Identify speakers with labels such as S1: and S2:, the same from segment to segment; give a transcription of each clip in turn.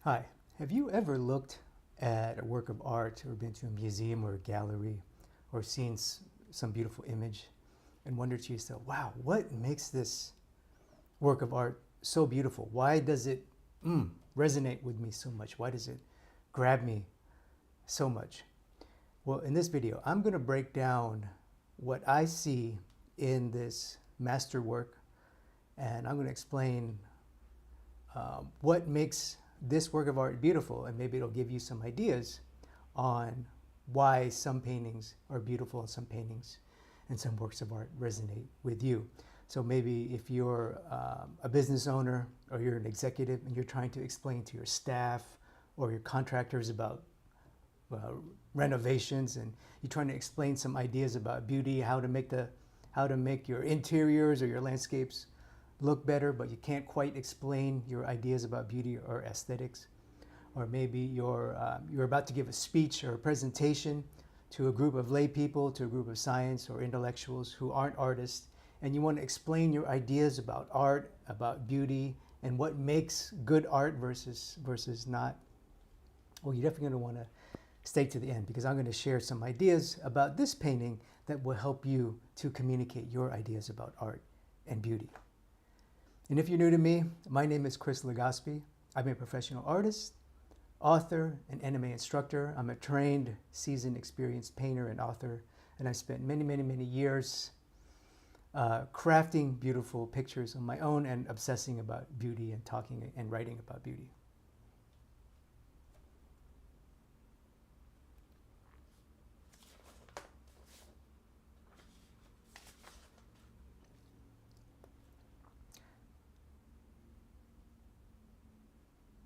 S1: Hi, have you ever looked at a work of art or been to a museum or a gallery or seen some beautiful image and wondered to yourself, wow, what makes this work of art so beautiful? Why does it resonate with me so much? Why does it grab me so much? Well, in this video, I'm going to break down what I see in this masterwork, and I'm going to explain what makes this work of art beautiful, and maybe it'll give you some ideas on why some paintings are beautiful and some paintings and some works of art resonate with you. So maybe if you're a business owner or you're an executive and you're trying to explain to your staff or your contractors about renovations, and you're trying to explain some ideas about beauty, how to make your interiors or your landscapes look better, but you can't quite explain your ideas about beauty or aesthetics. Or maybe you're about to give a speech or a presentation to a group of lay people, to a group of science or intellectuals who aren't artists, and you want to explain your ideas about art, about beauty, and what makes good art versus not. Well, you're definitely going to want to stay to the end, because I'm going to share some ideas about this painting that will help you to communicate your ideas about art and beauty. And if you're new to me, my name is Chris Legaspi. I'm a professional artist, author, and anime instructor. I'm a trained, seasoned, experienced painter and author, and I've spent many years crafting beautiful pictures on my own and obsessing about beauty and talking and writing about beauty.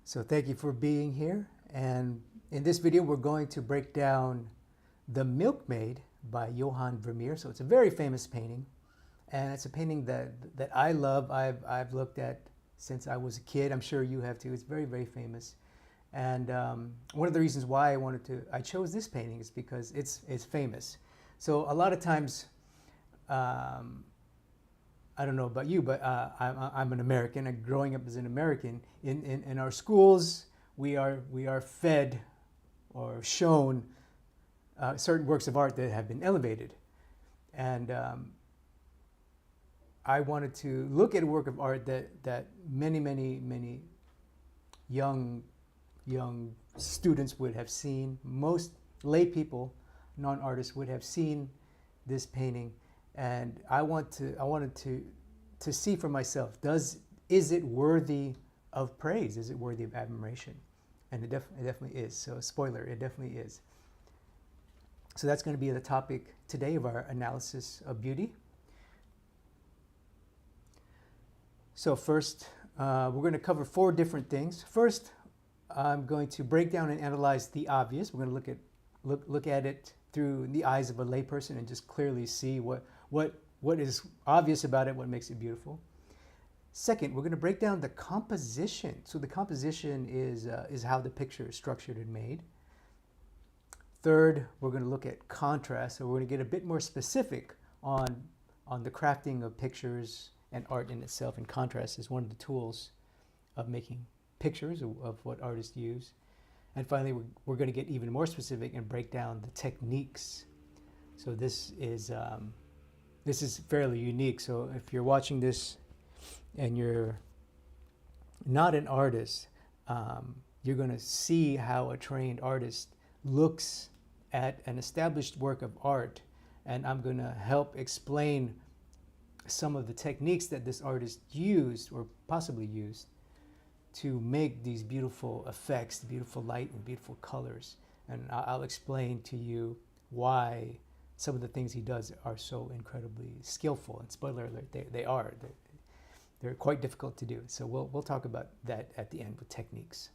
S1: So thank you for being here. And in this video, we're going to break down The Milkmaid by Johannes Vermeer. So it's a very famous painting. And it's a painting that I love. I've looked at since I was a kid. I'm sure you have too. It's very famous. And one of the reasons why I chose this painting is because it's famous. So a lot of times, I don't know about you, but I'm an American, and growing up as an American, in our schools, we are fed or shown certain works of art that have been elevated. And I wanted to look at a work of art that many young students would have seen. Most lay people, non-artists, would have seen this painting. And I wanted to see for myself, is it worthy of praise? Is it worthy of admiration? And it definitely is. So spoiler, it definitely is. So that's going to be the topic today of our analysis of beauty. So first, we're going to cover 4 different things. First, I'm going to break down and analyze the obvious. We're going to look at it through the eyes of a layperson and just clearly see what is obvious about it, what makes it beautiful. Second, we're going to break down the composition. So the composition is how the picture is structured and made. Third, we're going to look at contrast. So we're going to get a bit more specific on the crafting of pictures and art in itself. And contrast is one of the tools of making pictures, of what artists use. And finally, we're going to get even more specific and break down the techniques. So this is fairly unique. So if you're watching this and you're not an artist, you're going to see how a trained artist looks at an established work of art. And I'm going to help explain some of the techniques that this artist used or possibly used to make these beautiful effects, the beautiful light and beautiful colors. And I'll explain to you why some of the things he does are so incredibly skillful. And spoiler alert, they are. They're quite difficult to do. So we'll talk about that at the end with techniques.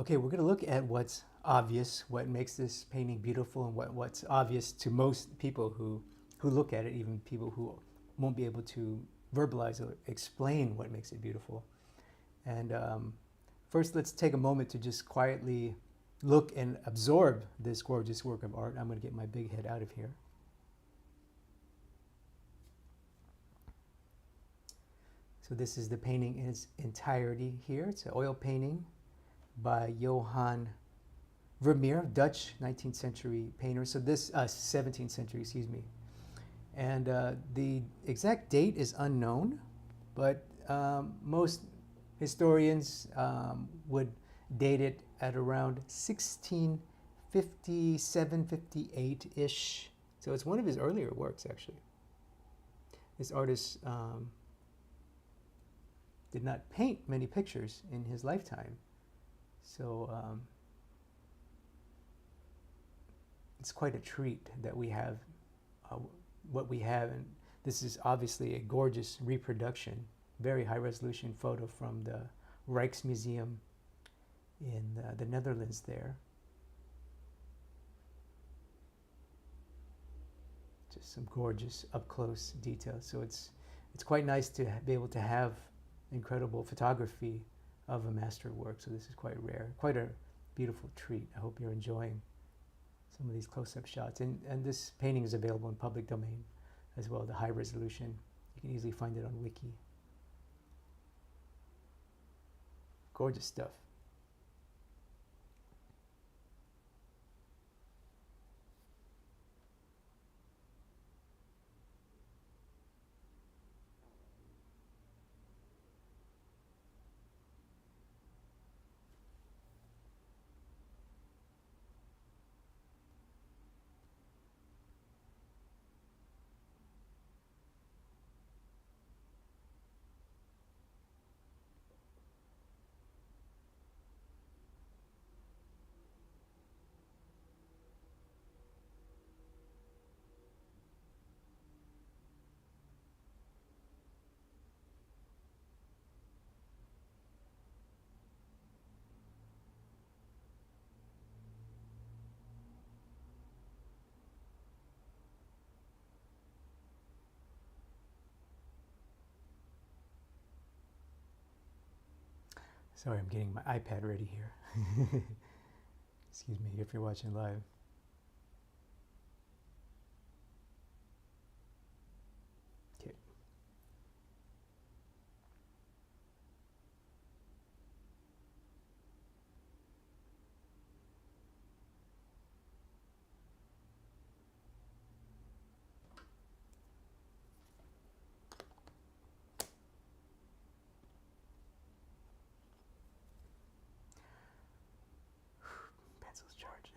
S1: Okay, we're going to look at what's obvious, what makes this painting beautiful, and what's obvious to most people who look at it, even people who won't be able to verbalize or explain what makes it beautiful. And first, let's take a moment to just quietly look and absorb this gorgeous work of art. I'm going to get my big head out of here. So this is the painting in its entirety here. It's an oil painting by Johannes Vermeer, Dutch 19th century painter. So this, 17th century, excuse me. And the exact date is unknown, but most historians would date it at around 1657, 58-ish. So it's one of his earlier works, actually. This artist did not paint many pictures in his lifetime. So it's quite a treat that we have what we have. And this is obviously a gorgeous reproduction, very high resolution photo from the Rijksmuseum in the Netherlands there. Just some gorgeous up close details. So it's quite nice to be able to have incredible photography of a masterwork. So this is quite rare, quite a beautiful treat. I hope you're enjoying some of these close-up shots. And this painting is available in public domain as well, the high resolution. You can easily find it on Wiki. Gorgeous stuff. Sorry, I'm getting my iPad ready here. Excuse me if you're watching live. Okay. Pencil's charged.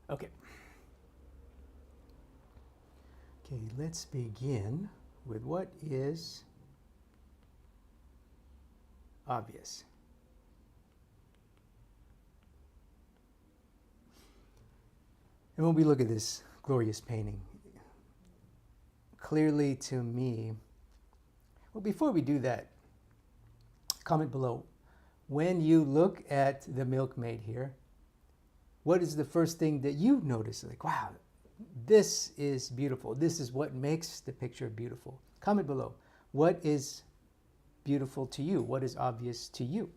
S1: Okay. Okay, let's begin with what is obvious. And when we look at this glorious painting, clearly to me, well, before we do that, comment below. When you look at the Milkmaid here, what is the first thing that you notice? Like, wow, this is beautiful. This is what makes the picture beautiful. Comment below. What is beautiful to you? What is obvious to you?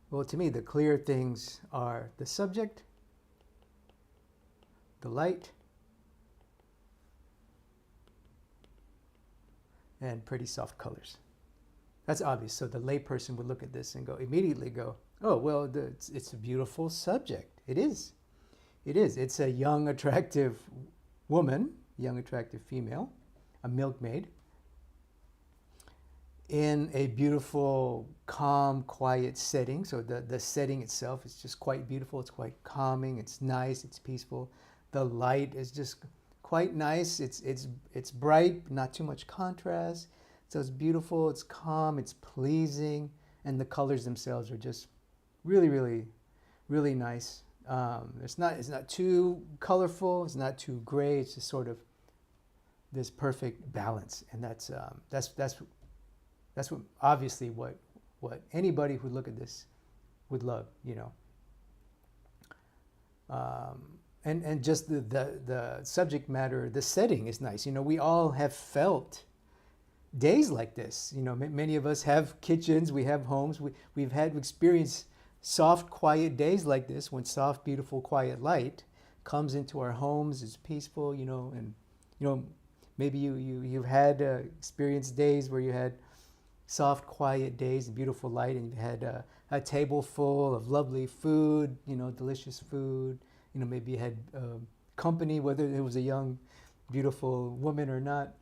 S1: Well, to me, the clear things are the subject, the light, and pretty soft colors. That's obvious. So the layperson would look at this and immediately go, oh, well, it's a beautiful subject. It is. It is. It's a young, attractive woman, young, attractive female, a milkmaid, in a beautiful, calm, quiet setting. So the setting itself is just quite beautiful. It's quite calming. It's nice. It's peaceful. The light is just quite nice. It's bright, not too much contrast. So it's beautiful. It's calm. It's pleasing, and the colors themselves are just really, really, really nice. It's not too colorful. It's not too gray. It's just sort of this perfect balance, and that's what obviously what anybody who would look at this would love, you know. And just the subject matter, the setting is nice. You know, we all have felt days like this. You know, many of us have kitchens, we have homes, we've experienced soft, quiet days like this when soft, beautiful, quiet light comes into our homes. It's peaceful, you know, and you know, maybe you've had experienced days where you had soft, quiet days and beautiful light, and you had a table full of lovely food, you know, delicious food. You know, maybe you had company, whether it was a young, beautiful woman or not.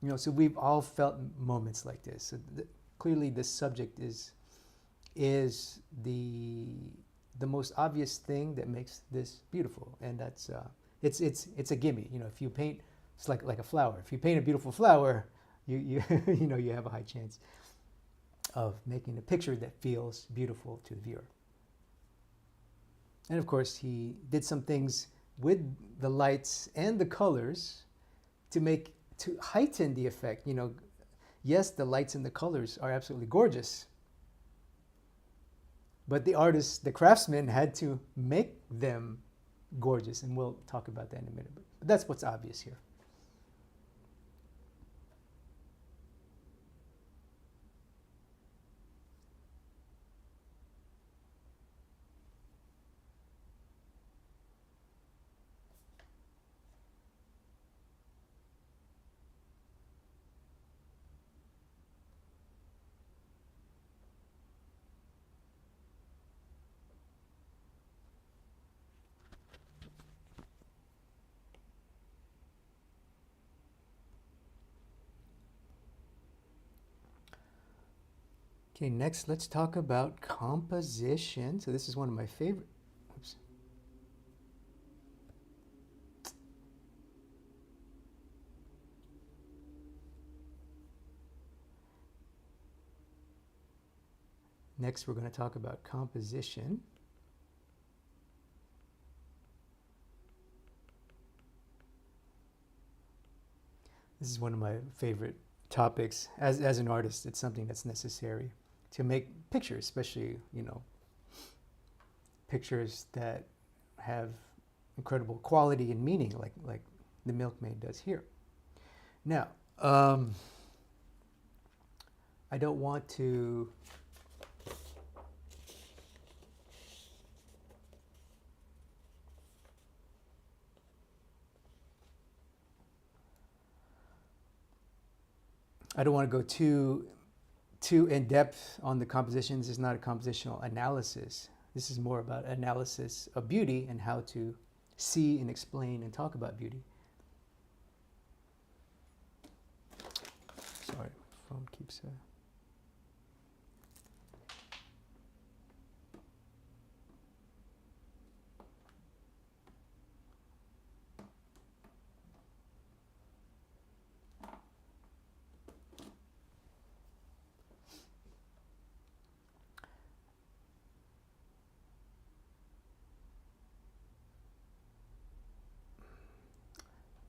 S1: You know, so we've all felt moments like this. So clearly, the subject is the most obvious thing that makes this beautiful, and that's it's a gimme. You know, if you paint, it's like a flower. If you paint a beautiful flower, you you know, you have a high chance of making a picture that feels beautiful to the viewer. And of course, he did some things with the lights and the colors to heighten the effect. You know, yes, the lights and the colors are absolutely gorgeous, but the artist, the craftsman, had to make them gorgeous, and we'll talk about that in a minute. But that's what's obvious here. Okay, next let's talk about composition. So this is one of my favorite. Oops. Next, we're going to talk about composition. This is one of my favorite topics. As an artist, it's something that's necessary to make pictures, especially, you know, pictures that have incredible quality and meaning, like the Milkmaid does here. Now, I don't want to go too in depth on the compositions. This is not a compositional analysis. This is more about analysis of beauty and how to see and explain and talk about beauty. Sorry, my phone keeps.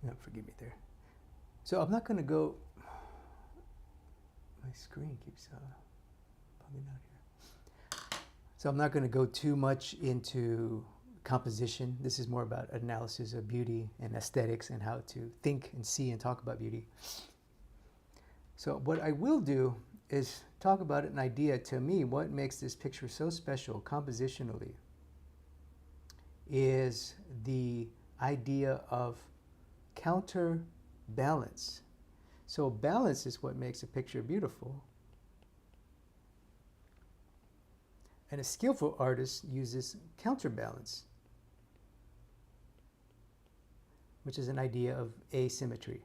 S1: No, forgive me there. So I'm not going to go. My screen keeps bugging out here. So I'm not going to go too much into composition. This is more about analysis of beauty and aesthetics and how to think and see and talk about beauty. So what I will do is talk about an idea. To me, what makes this picture so special compositionally is the idea of counterbalance. So balance is what makes a picture beautiful. And a skillful artist uses counterbalance, which is an idea of asymmetry.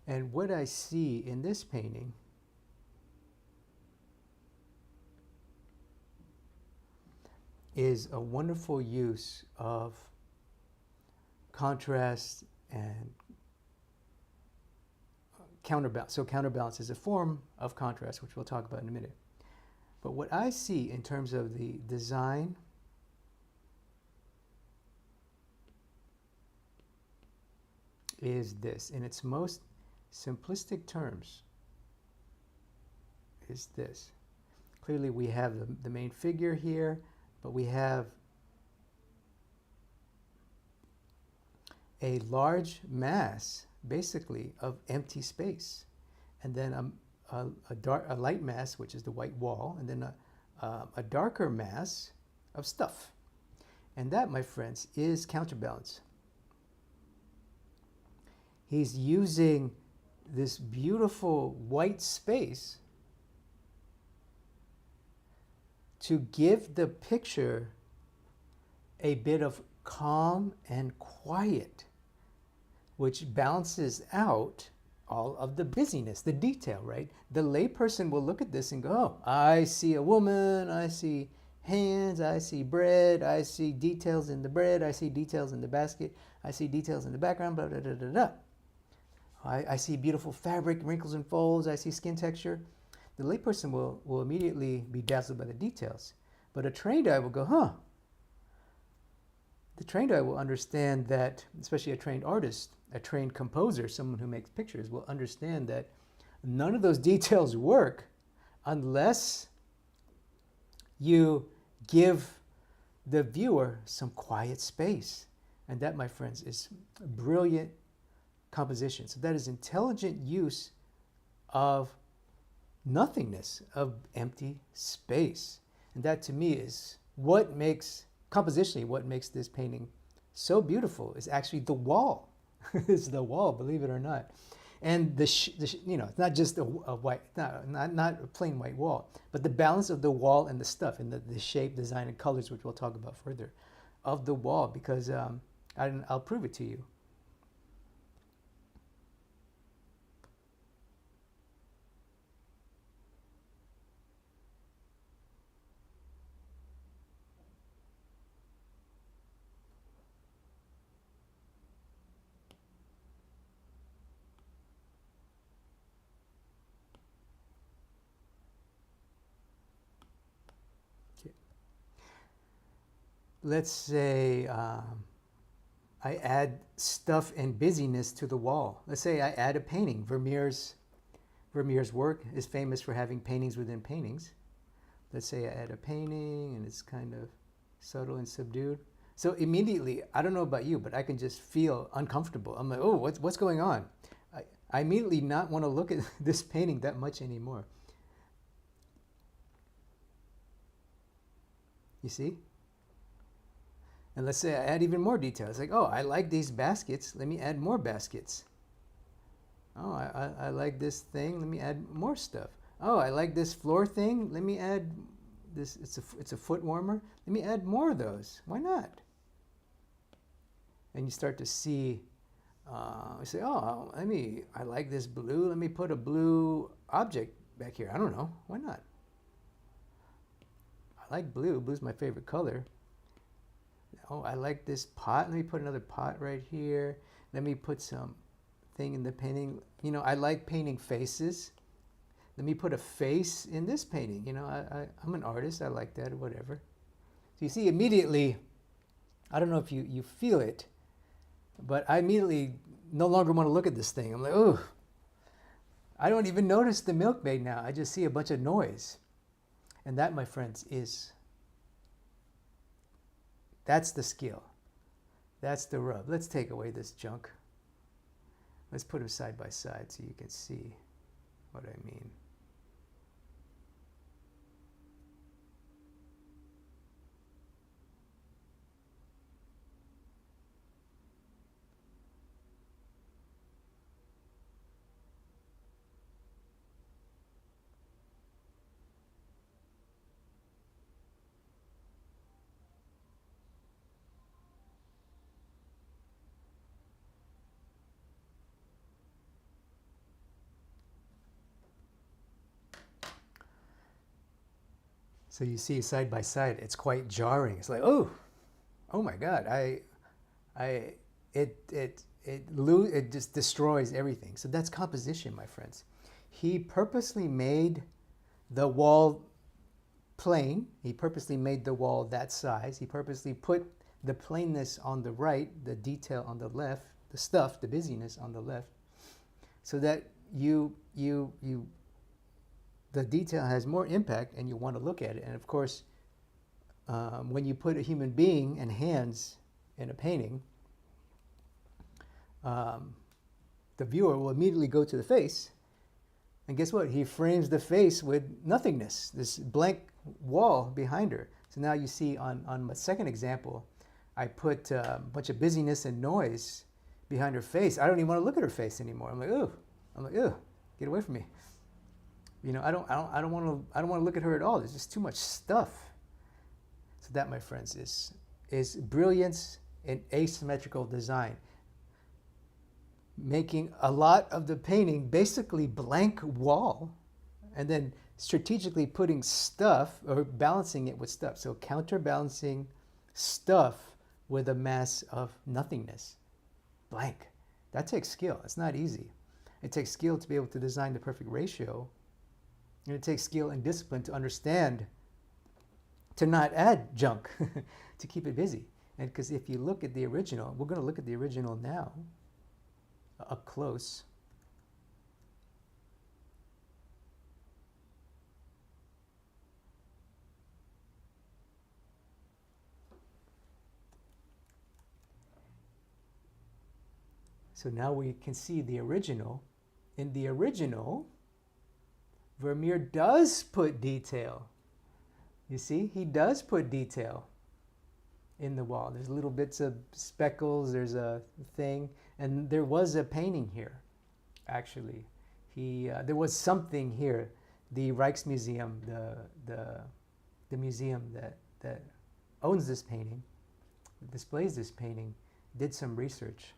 S1: And what I see in this painting is a wonderful use of contrast and counterbalance. So counterbalance is a form of contrast, which we'll talk about in a minute. But what I see in terms of the design is this, in its most simplistic terms, is this. Clearly we have the main figure here, but we have a large mass, basically, of empty space. And then a light mass, which is the white wall, and then a darker mass of stuff. And that, my friends, is counterbalance. He's using this beautiful white space to give the picture a bit of calm and quiet, which balances out all of the busyness, the detail, right? The layperson will look at this and go, oh, I see a woman, I see hands, I see bread, I see details in the bread, I see details in the basket, I see details in the background, blah, blah, blah, blah, blah. I see beautiful fabric, wrinkles and folds, I see skin texture. The layperson will immediately be dazzled by the details. But a trained eye will go, huh? The trained eye will understand that, especially a trained artist, a trained composer, someone who makes pictures, will understand that none of those details work unless you give the viewer some quiet space. And that, my friends, is brilliant composition. So that is intelligent use of nothingness, of empty space. And that, to me, is what makes, compositionally, what makes this painting so beautiful is actually the wall. It's the wall, believe it or not. And you know, it's not just a white, not a plain white wall, but the balance of the wall and the stuff, and the shape, design, and colors, which we'll talk about further, of the wall, because I'll prove it to you. Let's say I add stuff and busyness to the wall. Let's say I add a painting. Vermeer's work is famous for having paintings within paintings. Let's say I add a painting and it's kind of subtle and subdued. So immediately, I don't know about you, but I can just feel uncomfortable. I'm like, oh, what's going on? I immediately not want to look at this painting that much anymore. You see? And let's say I add even more details. Like, oh, I like these baskets. Let me add more baskets. Oh, I like this thing. Let me add more stuff. Oh, I like this floor thing. Let me add this. It's a foot warmer. Let me add more of those. Why not? And you start to see. You say, oh, I like this blue. Let me put a blue object back here. I don't know. Why not? I like blue. Blue's my favorite color. Oh, I like this pot. Let me put another pot right here. Let me put some thing in the painting. You know, I like painting faces. Let me put a face in this painting. You know, I'm an artist. I like that or whatever. So you see, immediately I don't know if you feel it, but I immediately no longer want to look at this thing. I'm like, oh, I don't even notice the Milkmaid now. I just see a bunch of noise. And that, my friends, that's the skill. That's the rub. Let's take away this junk. Let's put them side by side so you can see what I mean. So you see side by side, it's quite jarring. It's like, oh my God, it just destroys everything. So that's composition, my friends. He purposely made the wall plain. He purposely made the wall that size. He purposely put the plainness on the right, the detail on the left, the stuff, the busyness on the left, so that the detail has more impact and you want to look at it. And of course, when you put a human being and hands in a painting, the viewer will immediately go to the face. And guess what? He frames the face with nothingness, this blank wall behind her. So now you see on my second example, I put a bunch of busyness and noise behind her face. I don't even want to look at her face anymore. I'm like, ugh, get away from me. You know, I don't want to look at her at all. There's just too much stuff. So that, my friends, is brilliance in asymmetrical design. Making a lot of the painting basically blank wall, and then strategically putting stuff or balancing it with stuff. So counterbalancing stuff with a mass of nothingness, blank. That takes skill. It's not easy. It takes skill to be able to design the perfect ratio. And it takes skill and discipline to understand, to not add junk, to keep it busy. And because if you look at the original, we're going to look at the original now, up close. So now we can see the original. In the original, Vermeer does put detail. You see, he does put detail in the wall. There's little bits of speckles, there's a thing, and there was a painting here, actually. There was something here. The Rijksmuseum, the museum that owns this painting, displays this painting, did some research.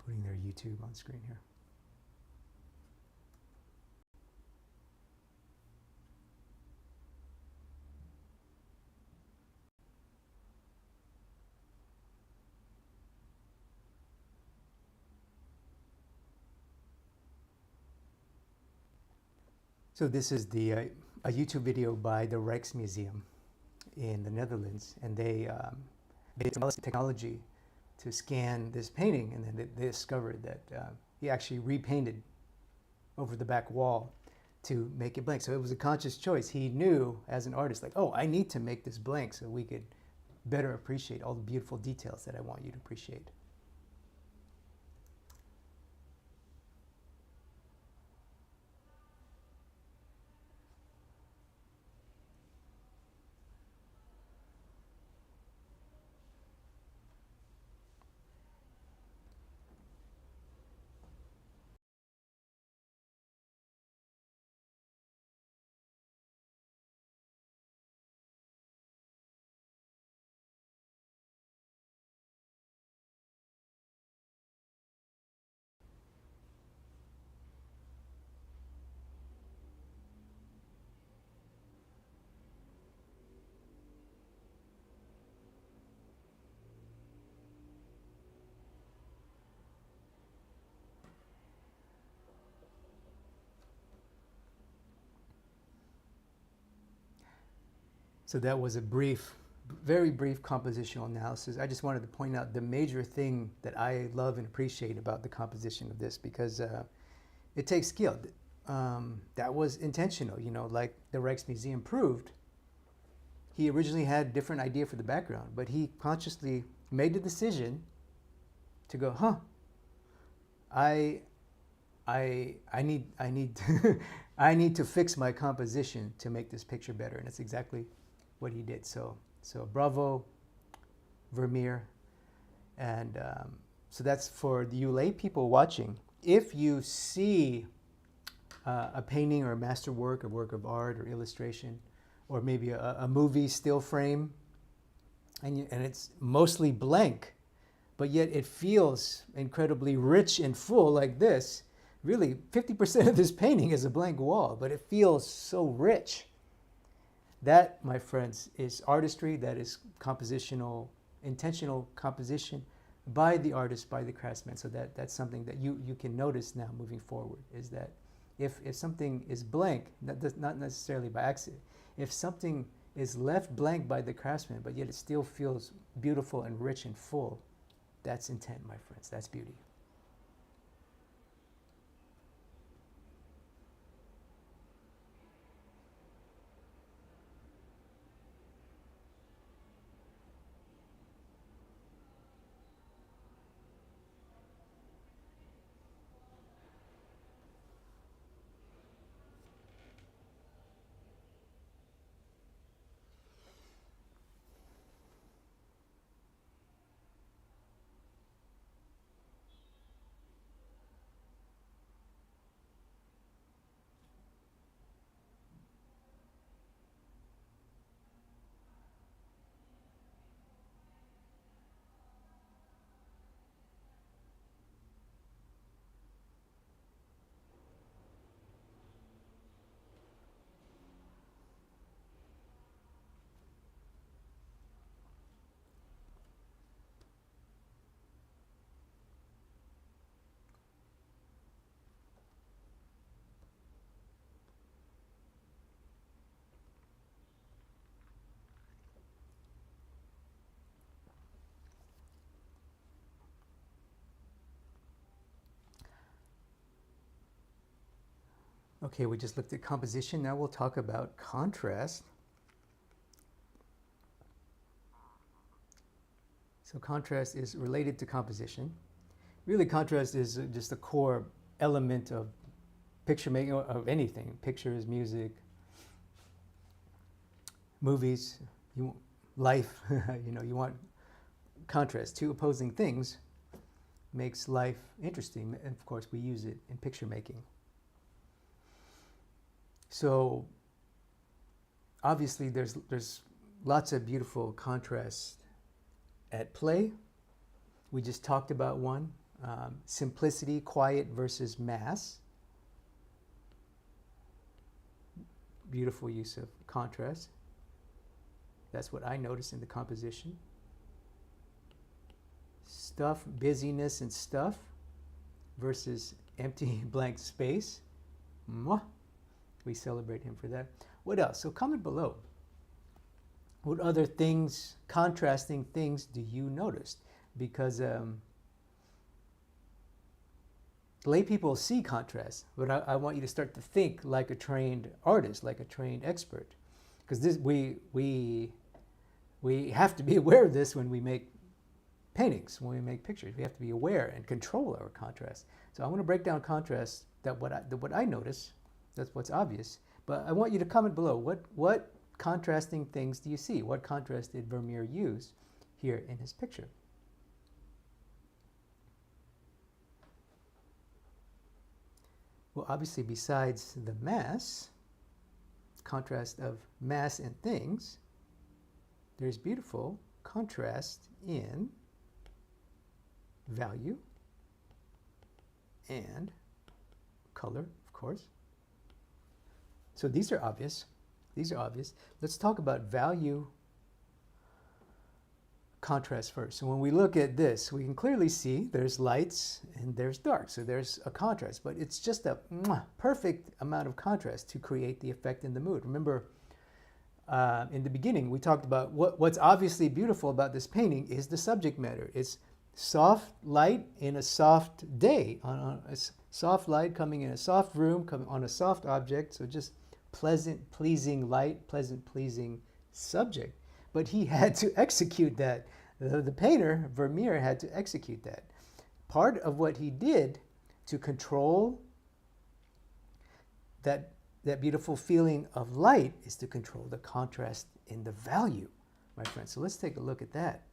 S1: Putting their YouTube on screen here. So this is a YouTube video by the Rijksmuseum in the Netherlands, and they made some technology to scan this painting, and then they discovered that he actually repainted over the back wall to make it blank. So it was a conscious choice. He knew as an artist, like, oh, I need to make this blank so we could better appreciate all the beautiful details that I want you to appreciate. So that was a brief, very brief compositional analysis. I just wanted to point out the major thing that I love and appreciate about the composition of this, because it takes skill. That was intentional, you know, like the Rijksmuseum proved. He originally had a different idea for the background, but he consciously made the decision to go, I need I need to fix my composition to make this picture better, and that's exactly what he did. So bravo, Vermeer, and so that's for you lay people watching. If you see a painting or a masterwork, a work of art or illustration, or maybe a movie still frame, and it's mostly blank, but yet it feels incredibly rich and full like this. Really, 50% of this painting is a blank wall, but it feels so rich. That, my friends, is artistry. That is compositional, intentional composition by the artist, by the craftsman. So that's something that you can notice now moving forward, is that if something is blank, not necessarily by accident, if something is left blank by the craftsman, but yet it still feels beautiful and rich and full, that's intent, my friends. That's beauty. Okay, we just looked at composition. Now we'll talk about contrast. So contrast is related to composition. Really, contrast is just a core element of picture making, of anything. Pictures, music, movies, life. You want contrast. Two opposing things makes life interesting. And of course, we use it in picture making. So obviously there's lots of beautiful contrast at play. We just talked about one, simplicity, quiet versus mass. Beautiful use of contrast. That's what I noticed in the composition. Stuff, busyness and stuff versus empty blank space. Mwah. We celebrate him for that. What else? So comment below. What other things, contrasting things, do you notice? Because lay people see contrast, but I want you to start to think like a trained artist, like a trained expert. Because we have to be aware of this when we make paintings, when we make pictures. We have to be aware and control our contrast. So I want to break down contrast, what I notice. That's what's obvious. But I want you to comment below. What contrasting things do you see? What contrast did Vermeer use here in his picture? Well, obviously, besides the mass, contrast of mass and things, there's beautiful contrast in value and color, of course. So these are obvious. These are obvious. Let's talk about value contrast first. So when we look at this, we can clearly see there's lights and there's dark. So there's a contrast, but it's just a perfect amount of contrast to create the effect in the mood. Remember, in the beginning, we talked about what's obviously beautiful about this painting is the subject matter. It's soft light in a soft day, on a soft light coming in a soft room, coming on a soft object. So just pleasant, pleasing light, pleasant, pleasing subject. But he had to execute that. The painter, Vermeer, had to execute that. Part of what he did to control that beautiful feeling of light is to control the contrast in the value, my friends. So let's take a look at that.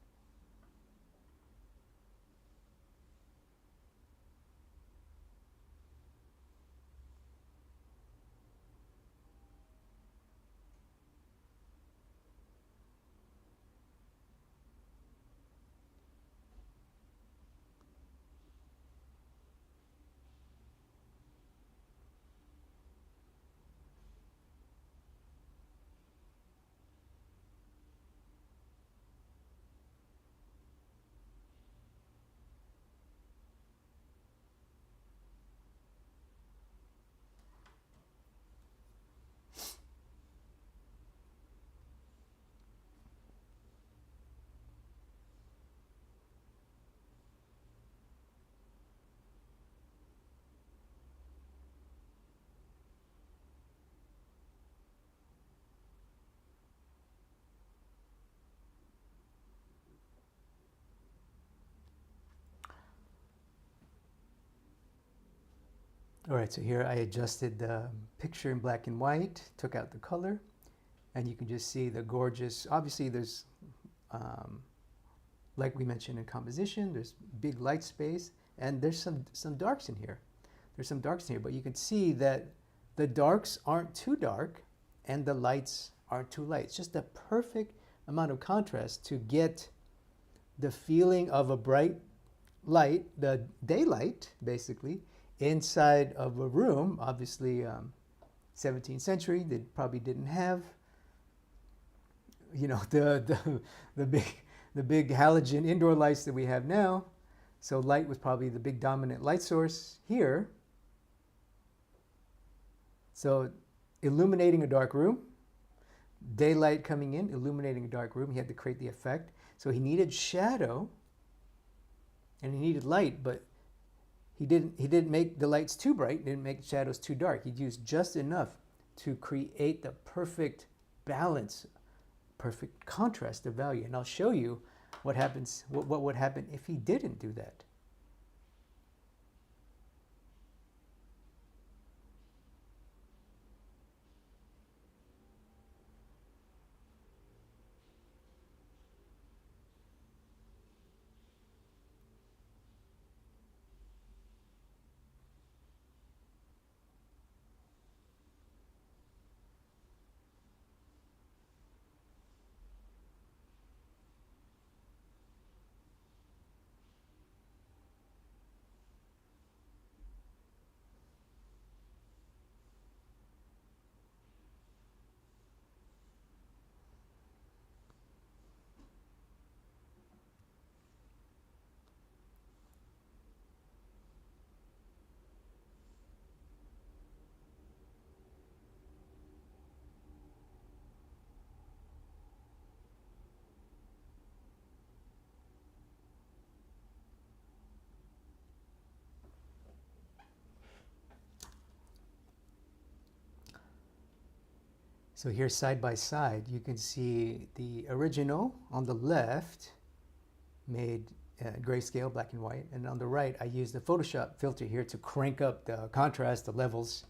S1: All right, so here I adjusted the picture in black and white, took out the color, and you can just see the gorgeous, obviously there's, like we mentioned in composition, there's big light space, and there's some darks in here. There's some darks in here, but you can see that the darks aren't too dark and the lights aren't too light. It's just the perfect amount of contrast to get the feeling of a bright light, the daylight, basically, inside of a room. Obviously, 17th century, they probably didn't have, you know, the big halogen indoor lights that we have now. So light was probably the big dominant light source here. So illuminating a dark room, daylight coming in, illuminating a dark room, he had to create the effect. So he needed shadow and he needed light, but he didn't make the lights too bright, didn't make the shadows too dark. He used just enough to create the perfect balance, perfect contrast of value. And I'll show you what happens, what would happen if he didn't do that. So here side by side, you can see the original on the left made grayscale, black and white. And on the right, I used the Photoshop filter here to crank up the contrast, the levels.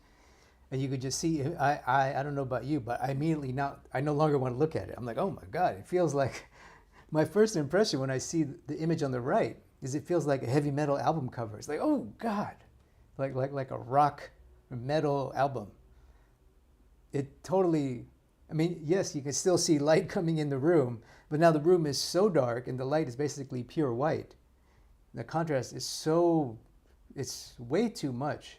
S1: And you could just see, I don't know about you, but I immediately now, I no longer want to look at it. I'm like, oh my God, it feels like, my first impression when I see the image on the right is it feels like a heavy metal album cover. It's like, oh God, like a rock or metal album. It totally, I mean, yes, you can still see light coming in the room, but now the room is so dark and the light is basically pure white. The contrast is so, it's way too much.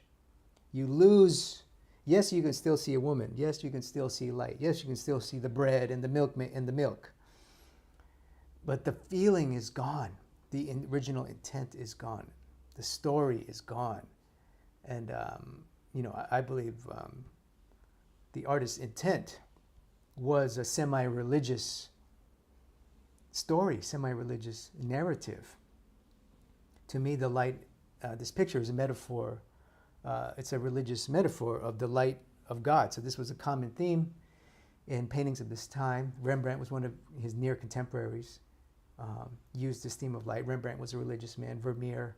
S1: You lose, yes, you can still see a woman. Yes, you can still see light. Yes, you can still see the bread and the milk. But the feeling is gone. The original intent is gone. The story is gone. And, you know, I believe the artist's intent was a semi-religious story, semi-religious narrative. To me, the light, this picture is a metaphor. It's a religious metaphor of the light of God. So this was a common theme in paintings of this time. Rembrandt was one of his near contemporaries, used this theme of light. Rembrandt was a religious man. Vermeer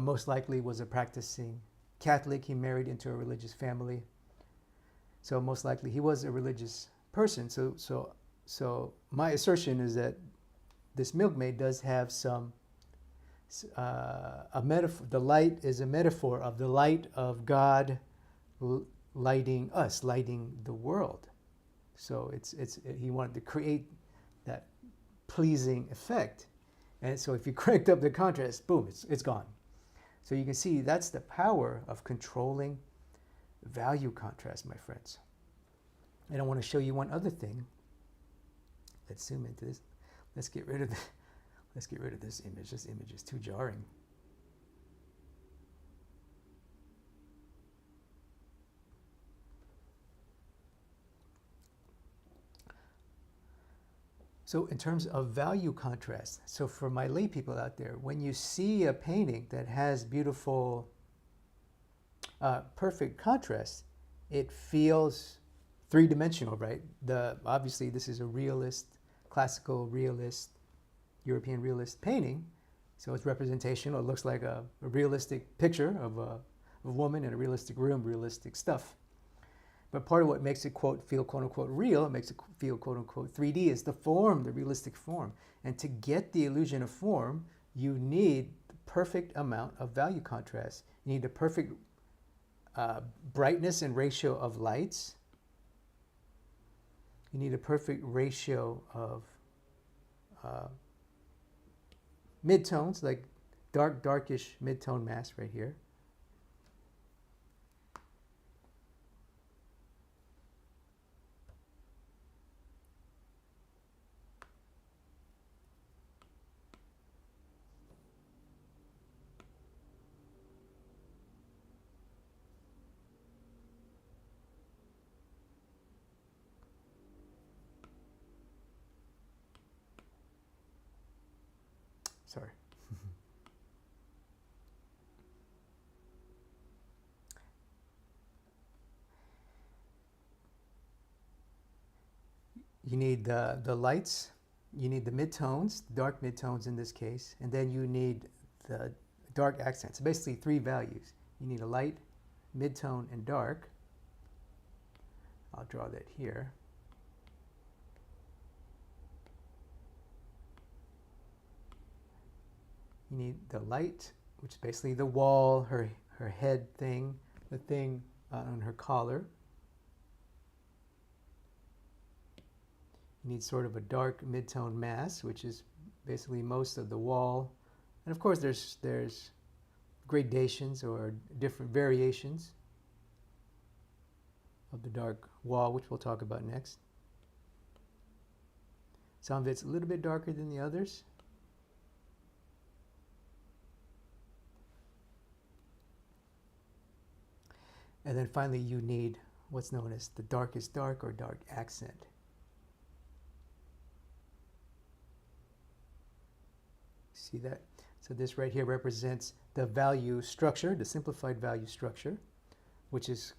S1: most likely was a practicing Catholic. He married into a religious family. So most likely he was a religious person. So my assertion is that this Milkmaid does have some a metaphor. The light is a metaphor of the light of God lighting us, lighting the world. So he wanted to create that pleasing effect, and so if you cranked up the contrast, boom, it's gone. So you can see that's the power of controlling value contrast, my friends. And I want to show you one other thing. Let's zoom into this. Let's get rid of this image. This image is too jarring. So in terms of value contrast, so for my lay people out there, when you see a painting that has beautiful, perfect contrast, it feels three-dimensional, right? Obviously this is a realist, classical realist, European realist painting, so it's representational. It looks like a realistic picture of a woman in a realistic room, realistic stuff. But part of what makes it, quote, feel, quote unquote, real, it makes it feel, quote unquote, 3D, is the form, the realistic form. And to get the illusion of form, you need the perfect amount of value contrast. You need the perfect brightness and ratio of lights. You need a perfect ratio of midtones, like darkish midtone mass right here. Sorry. You need the lights, you need the midtones, dark midtones in this case, and then you need the dark accents. Basically three values. You need a light, midtone, and dark. I'll draw that here. You need the light, which is basically the wall, her head thing, the thing on her collar. You need sort of a dark midtone mass, which is basically most of the wall. And of course there's gradations or different variations of the dark wall, which we'll talk about next. Some of it's a little bit darker than the others. And then finally you need what's known as the darkest dark or dark accent. See that? So this right here represents the value structure, the simplified value structure, which is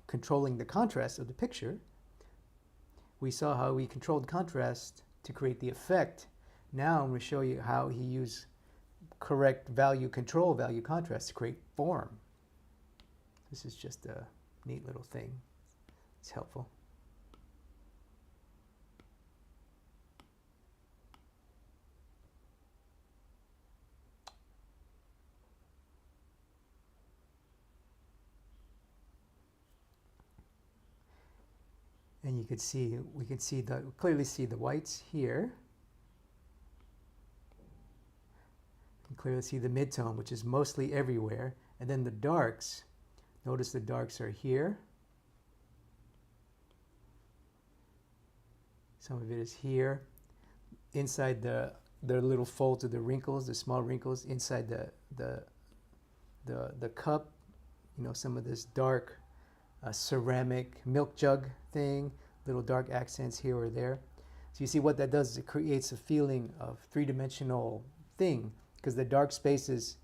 S1: controlling the contrast of the picture. We saw how we controlled contrast to create the effect. Now I'm going to show you how he used correct value control, value contrast to create form. This is just a neat little thing. It's helpful. And you could see, we can see clearly see the whites here. You can clearly see the midtone, which is mostly everywhere. And then the darks, notice the darks are here. Some of it is here. Inside the little folds of the wrinkles, the small wrinkles inside the cup, you know, some of this dark ceramic milk jug thing, little dark accents here or there. So you see what that does is it creates a feeling of three-dimensional thing, because the dark spaces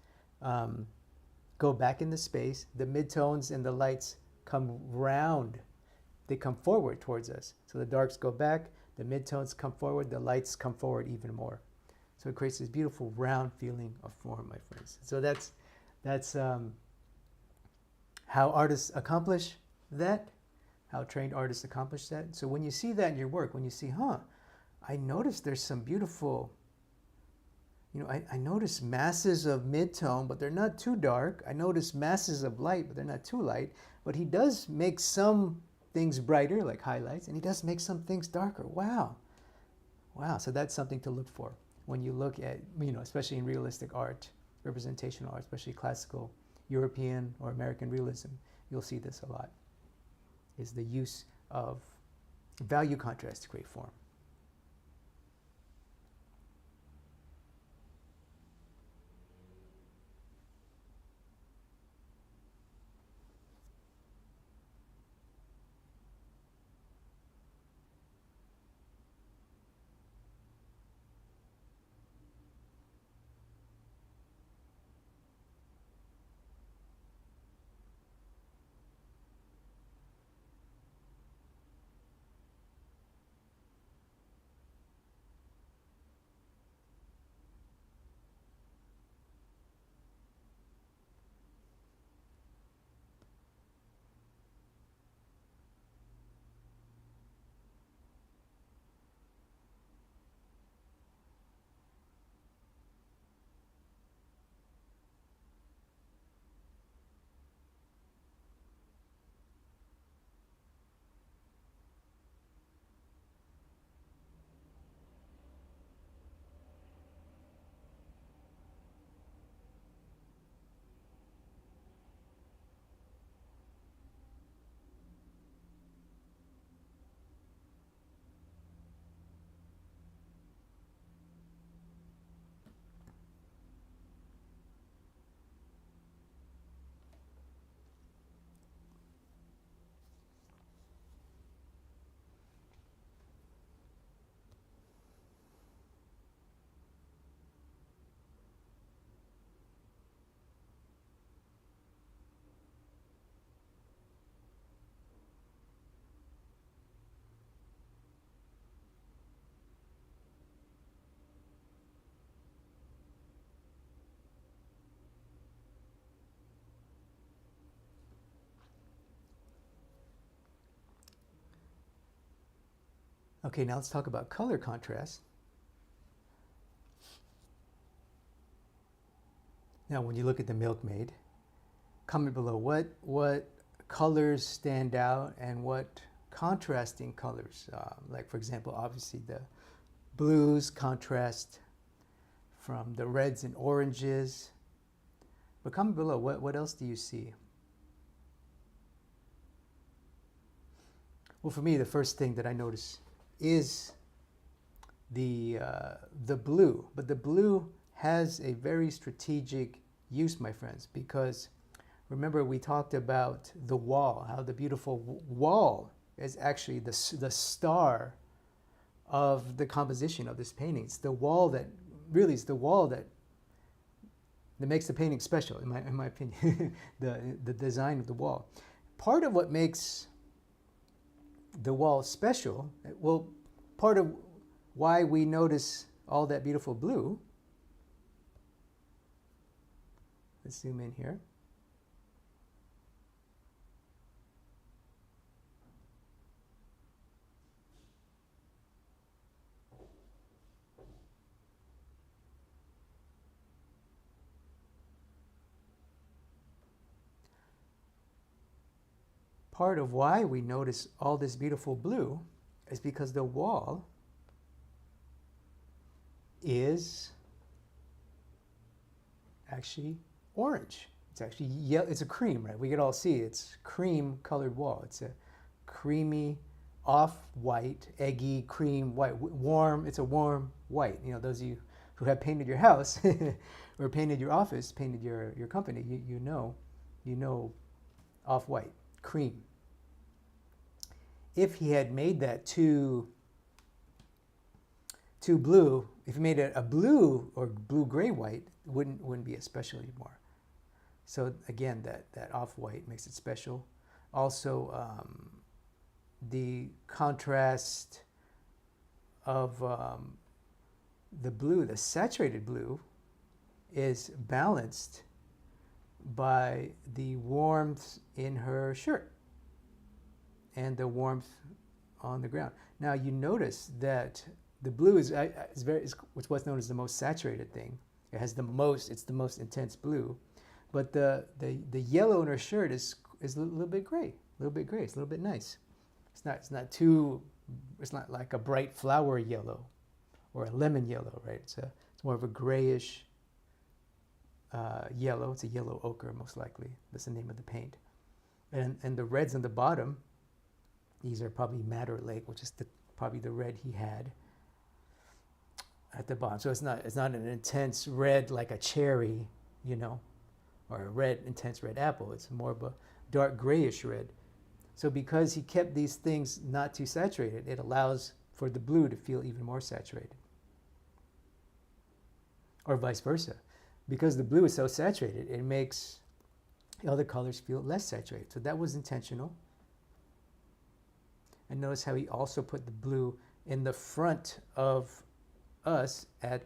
S1: go back into space. The midtones and the lights come round. They come forward towards us. So the darks go back, the midtones come forward, the lights come forward even more. So it creates this beautiful round feeling of form, my friends. So that's how artists accomplish that, how trained artists accomplish that. So when you see that in your work, when you see, I noticed there's some beautiful, I notice masses of mid-tone, but they're not too dark. I notice masses of light, but they're not too light. But he does make some things brighter, like highlights, and he does make some things darker. Wow. So that's something to look for when you look at, especially in realistic art, representational art, especially classical European or American realism. You'll see this a lot, is the use of value contrast to create form. Okay, now let's talk about color contrast. Now, when you look at the Milkmaid, comment below what colors stand out and what contrasting colors. Like, for example, obviously the blues contrast from the reds and oranges. But comment below, what else do you see? Well, for me, the first thing that I notice is the blue. But the blue has a very strategic use, my friends, because remember we talked about the wall, how the beautiful wall is actually the star of the composition of this painting. It's the wall that really is the wall that makes the painting special, in my opinion. the design of the wall. Part of what makes the wall special, well, part of why we notice all that beautiful blue. Let's zoom in here. Part of why we notice all this beautiful blue is because the wall is actually orange. It's actually yellow. It's a cream, right? We can all see it's cream colored wall. It's a creamy, off-white, eggy, cream white, warm. It's a warm white. Those of you who have painted your house or painted your office, painted your company, you know off-white, cream. if he had made that too blue, if he made it a blue or blue-gray white, it wouldn't be as special anymore. So again, that off-white makes it special. Also, the contrast of the blue, the saturated blue, is balanced by the warmth in her shirt and the warmth on the ground. Now you notice that the blue is what's known as the most saturated thing. It has it's the most intense blue, but the yellow in her shirt is a little bit gray, It's a little bit nice. It's not like a bright flower yellow or a lemon yellow, right? It's more of a grayish yellow. It's a yellow ochre, most likely. That's the name of the paint. And the reds on the bottom, these are probably Madder Lake, which is probably the red he had at the bottom. So it's not an intense red like a cherry, or a intense red apple. It's more of a dark grayish red. So because he kept these things not too saturated, it allows for the blue to feel even more saturated. Or vice versa. Because the blue is so saturated, it makes the other colors feel less saturated. So that was intentional. And notice how he also put the blue in the front of us at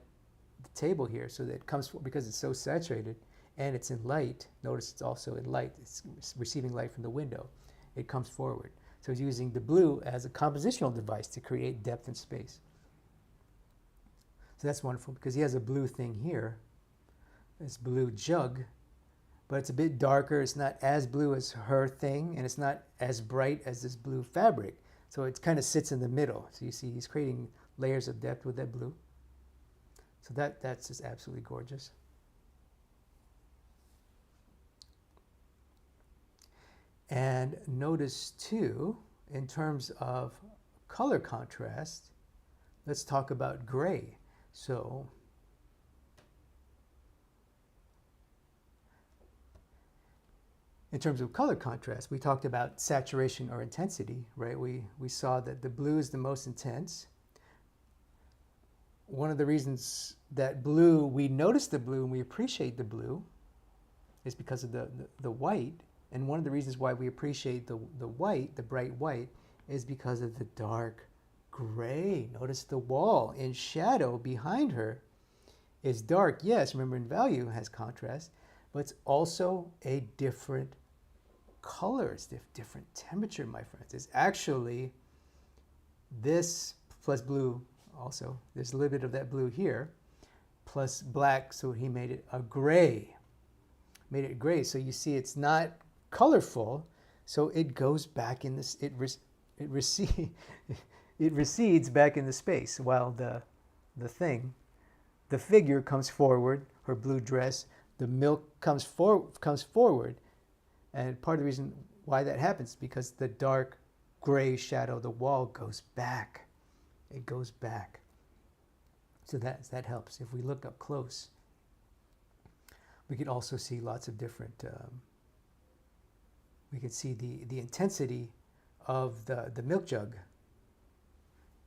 S1: the table here, so that it comes, because it's so saturated and it's in light. Notice it's also in light. It's receiving light from the window. It comes forward. So he's using the blue as a compositional device to create depth and space. So that's wonderful, because he has a blue thing here, this blue jug, but it's a bit darker. It's not as blue as her thing, and it's not as bright as this blue fabric. So it kind of sits in the middle. So you see he's creating layers of depth with that blue. So that's just absolutely gorgeous. And notice too, in terms of color contrast, let's talk about gray. So in terms of color contrast, we talked about saturation or intensity, right? We saw that the blue is the most intense. One of the reasons that blue, we notice the blue and we appreciate the blue, is because of the white. And one of the reasons why we appreciate the white, the bright white, is because of the dark gray. Notice the wall in shadow behind her is dark. Yes, remember, in value has contrast, but it's also a different color. It's different temperature, my friends. It's actually this plus blue also. There's a little bit of that blue here, plus black, so he made it a gray. Made it gray, so you see it's not colorful, so it goes back in this, it recedes back in the space, while the figure comes forward, her blue dress, the milk comes forward, and part of the reason why that happens is because the dark gray shadow of the wall goes back. It goes back. So that helps. If we look up close, we could also see lots of different, we could see the intensity of the milk jug.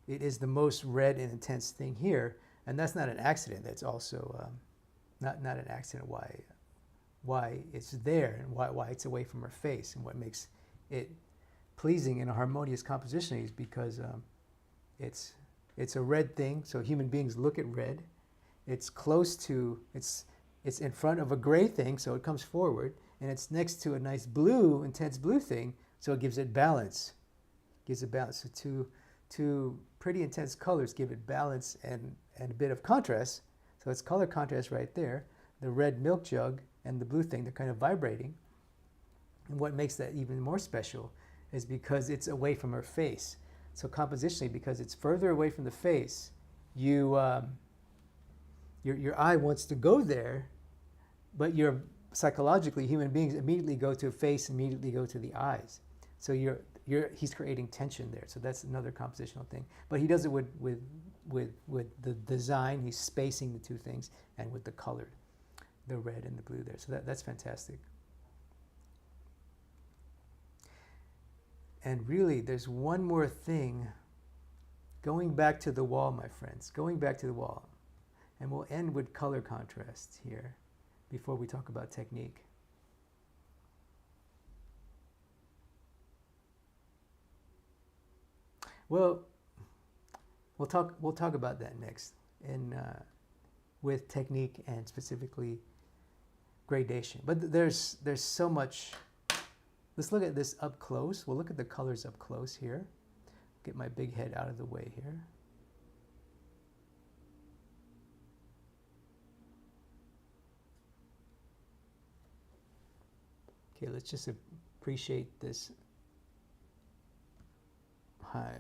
S1: It is the most red and intense thing here, and that's not an accident. That's also not an accident why it's there and why it's away from her face, and what makes it pleasing and a harmonious composition is because it's a red thing. So human beings look at red. It's close to, it's in front of a gray thing, so it comes forward, and it's next to a nice blue, intense blue thing, so it gives it balance. Gives it balance. So two pretty intense colors give it balance and a bit of contrast. So it's color contrast right there. The red milk jug and the blue thing, they're kind of vibrating. And what makes that even more special is because it's away from her face. So compositionally, because it's further away from the face, your eye wants to go there, but psychologically, human beings immediately go to a face, immediately go to the eyes. So he's creating tension there. So that's another compositional thing. But he does it with the design. He's spacing the two things, and with the color, the red and the blue there. So that's fantastic. And really, there's one more thing. Going back to the wall, my friends, going back to the wall. And we'll end with color contrast here before we talk about technique. Well, we'll talk about that next with technique and specifically gradation. But there's so much. Let's look at this up close. We'll look at the colors up close here. Get my big head out of the way here. Okay, let's just appreciate this high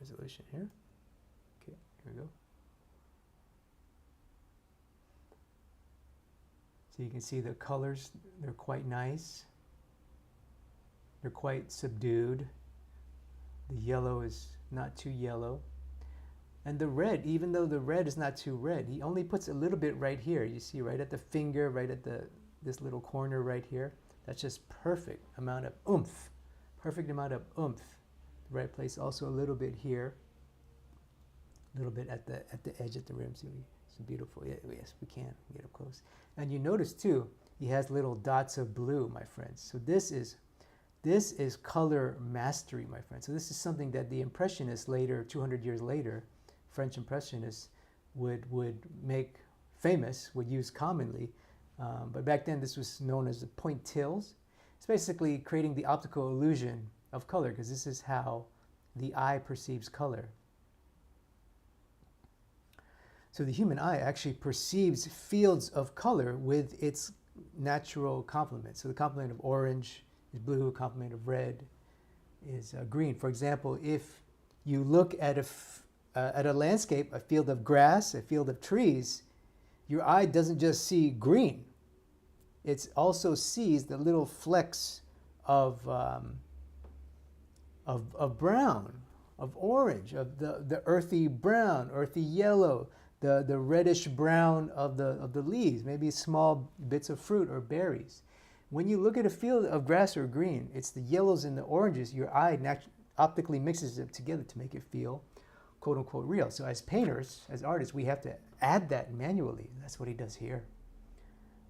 S1: resolution here. Okay, here we go. So you can see the colors, they're quite nice. They're quite subdued. The yellow is not too yellow. And the red, even though the red is not too red, he only puts a little bit right here. You see right at the finger, right at this little corner right here. That's just perfect amount of oomph. Perfect amount of oomph. The right place, also a little bit here. A little bit at the edge at the rim. See, it's beautiful. Yeah, yes, we can get up close. And you notice too, he has little dots of blue, my friends. So this is color mastery, my friends. So this is something that the Impressionists later, 200 years later, French Impressionists would make famous, would use commonly. But back then this was known as the pointilles. It's basically creating the optical illusion of color, because this is how the eye perceives color. So the human eye actually perceives fields of color with its natural complement. So the complement of orange is blue, complement of red is green. For example, if you look at a landscape, a field of grass, a field of trees, your eye doesn't just see green. It also sees the little flecks of brown, of orange, of the earthy brown, earthy yellow, the reddish brown of the leaves, maybe small bits of fruit or berries. When you look at a field of grass or green, it's the yellows and the oranges. Your eye optically mixes them together to make it feel quote unquote real. So as painters, as artists, we have to add that manually. That's what he does here.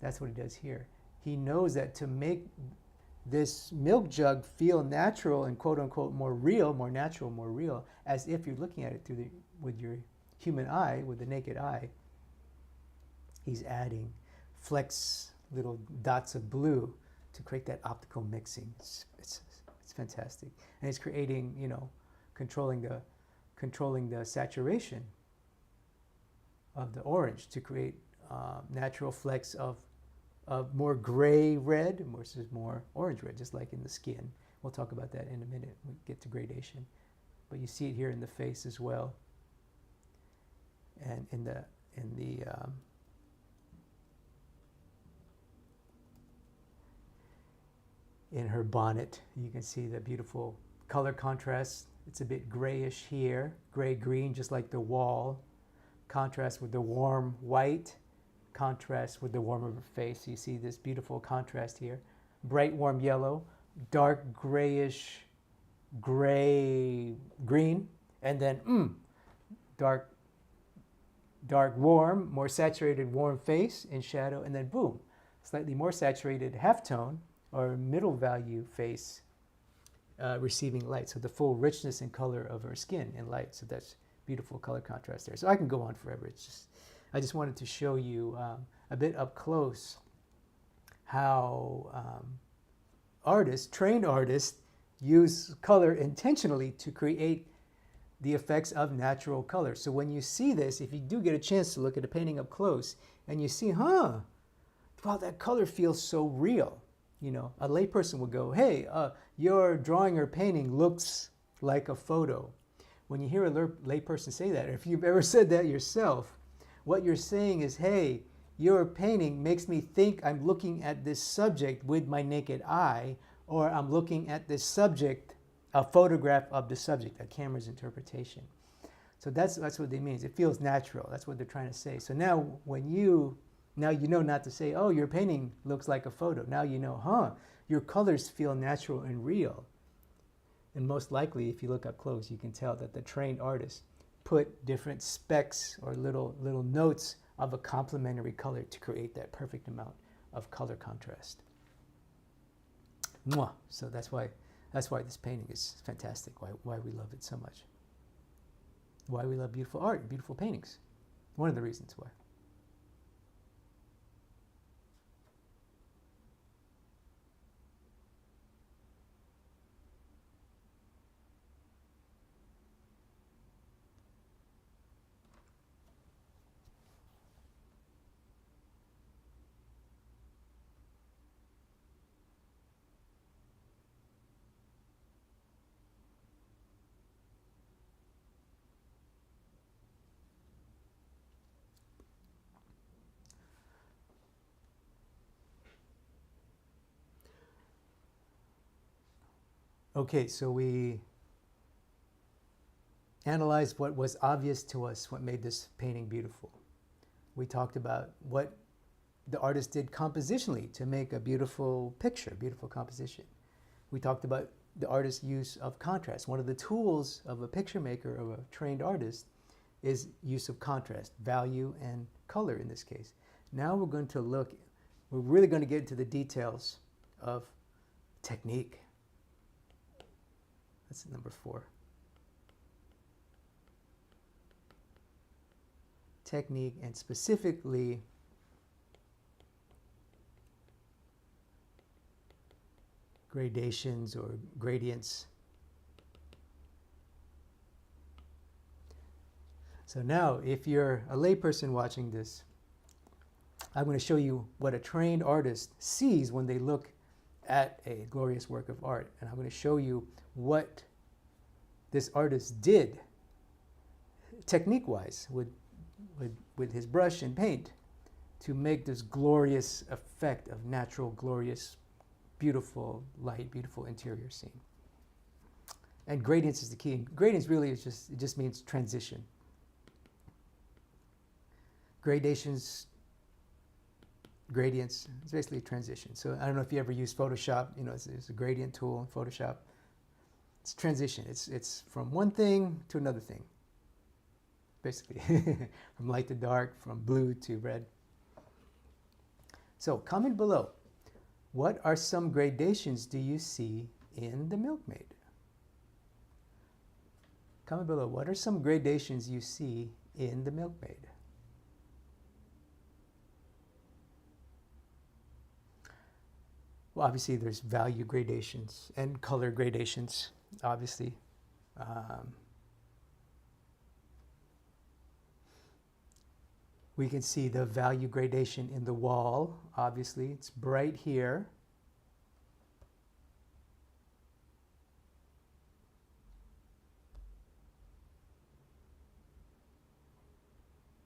S1: That's what he does here. He knows that to make this milk jug feel natural and quote unquote more real, more natural, more real, as if you're looking at it with your human eye, with the naked eye, he's adding flecks, little dots of blue to create that optical mixing. It's fantastic. And it's creating, controlling the saturation of the orange to create natural flecks of more gray red versus more orange red, just like in the skin. We'll talk about that in a minute when we get to gradation. But you see it here in the face as well. And in her bonnet, you can see the beautiful color contrast. It's a bit grayish here, gray-green, just like the wall. Contrast with the warm white, contrast with the warmer face. You see this beautiful contrast here. Bright warm yellow, dark grayish gray-green, and then dark warm, more saturated warm face in shadow, and then boom, slightly more saturated halftone or middle value face receiving light. So the full richness and color of her skin in light. So that's beautiful color contrast there. So I can go on forever. I just wanted to show you a bit up close how trained artists use color intentionally to create the effects of natural color. So when you see this, if you do get a chance to look at a painting up close and you see, wow, that color feels so real. A layperson will go, hey, your drawing or painting looks like a photo. When you hear a layperson say that, or if you've ever said that yourself, what you're saying is, hey, your painting makes me think I'm looking at this subject with my naked eye, or I'm looking at this subject, a photograph of the subject, a camera's interpretation. So that's what it means. It feels natural. That's what they're trying to say. So now you know not to say, oh, your painting looks like a photo. Now you know, your colors feel natural and real. And most likely, if you look up close, you can tell that the trained artist put different specks or little notes of a complementary color to create that perfect amount of color contrast. Mwah! So that's why this painting is fantastic, why we love it so much. Why we love beautiful art and beautiful paintings. One of the reasons why. Okay, so we analyzed what was obvious to us, what made this painting beautiful. We talked about what the artist did compositionally to make a beautiful picture, beautiful composition. We talked about the artist's use of contrast. One of the tools of a picture maker, of a trained artist, is use of contrast, value and color in this case. Now we're really going to get into the details of technique. That's number 4. Technique, and specifically gradations or gradients. So now, if you're a layperson watching this, I'm going to show you what a trained artist sees when they look at a glorious work of art. And I'm going to show you what this artist did technique-wise with his brush and paint to make this glorious effect of natural, glorious, beautiful light, beautiful interior scene. And gradients is the key. And gradients really is just means transition. Gradations, gradients, it's basically a transition. So I don't know if you ever use Photoshop, it's a gradient tool in Photoshop. It's transition. It's from one thing to another thing, basically. From light to dark, from blue to red. So comment below. What are some gradations do you see in the Milkmaid? Comment below. What are some gradations you see in the Milkmaid? Well, obviously there's value gradations and color gradations, obviously. We can see the value gradation in the wall. Obviously, it's bright here,